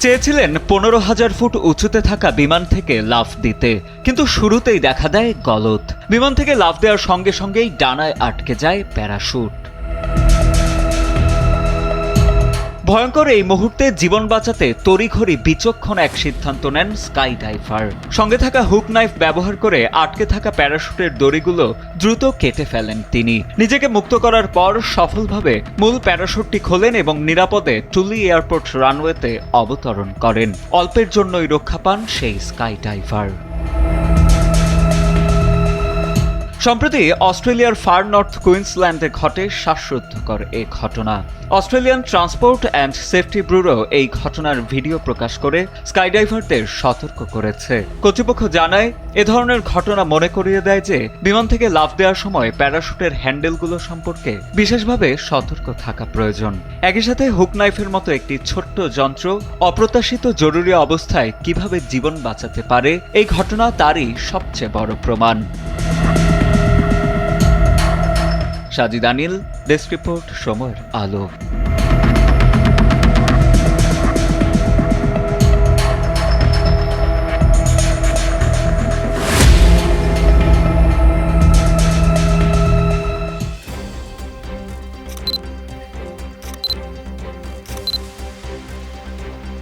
চেয়েছিলেন 15,000 ফুট উঁচুতে থাকা বিমান থেকে লাফ দিতে, কিন্তু শুরুতেই দেখা দেয় গলদ। বিমান থেকে লাফ দেওয়ার সঙ্গে সঙ্গেই ডানায় আটকে যায় প্যারাশুট। ভয়ঙ্কর এই মুহূর্তে জীবন বাঁচাতে তড়িঘড়ি বিচক্ষণ এক সিদ্ধান্ত নেন স্কাই ডাইভার। সঙ্গে থাকা হুক নাইফ ব্যবহার করে আটকে থাকা প্যারাশুটের দড়িগুলো দ্রুত কেটে ফেলেন তিনি। নিজেকে মুক্ত করার পর সফলভাবে মূল প্যারাশুটটি খোলেন এবং নিরাপদে টুলি এয়ারপোর্ট রানওয়েতে অবতরণ করেন। অল্পের জন্যই রক্ষা পান সেই স্কাই ডাইভার। সম্প্রতি অস্ট্রেলিয়ার ফার নর্থ কুইন্সল্যান্ডে ঘটে শ্বাসরুদ্ধকর এই ঘটনা। Australian transport and safety bureau এই ঘটনার ভিডিও প্রকাশ করে স্কাইডাইভারদের সতর্ক করেছে। কর্তৃপক্ষ জানায়, এ ধরনের ঘটনা মনে করিয়ে দেয় যে বিমান থেকে লাফ দেওয়ার সময় প্যারাশুটের হ্যান্ডেলগুলো সম্পর্কে বিশেষভাবে সতর্ক থাকা প্রয়োজন। একই সাথে হুক নাইফের মতো একটি ছোট্ট যন্ত্র অপ্রত্যাশিত জরুরি অবস্থায় কিভাবে জীবন বাঁচাতে পারে, এই ঘটনা তারই সবচেয়ে বড় প্রমাণ। সাজিদ আনিল, ডেস্ক রিপোর্ট, সময়ের আলো।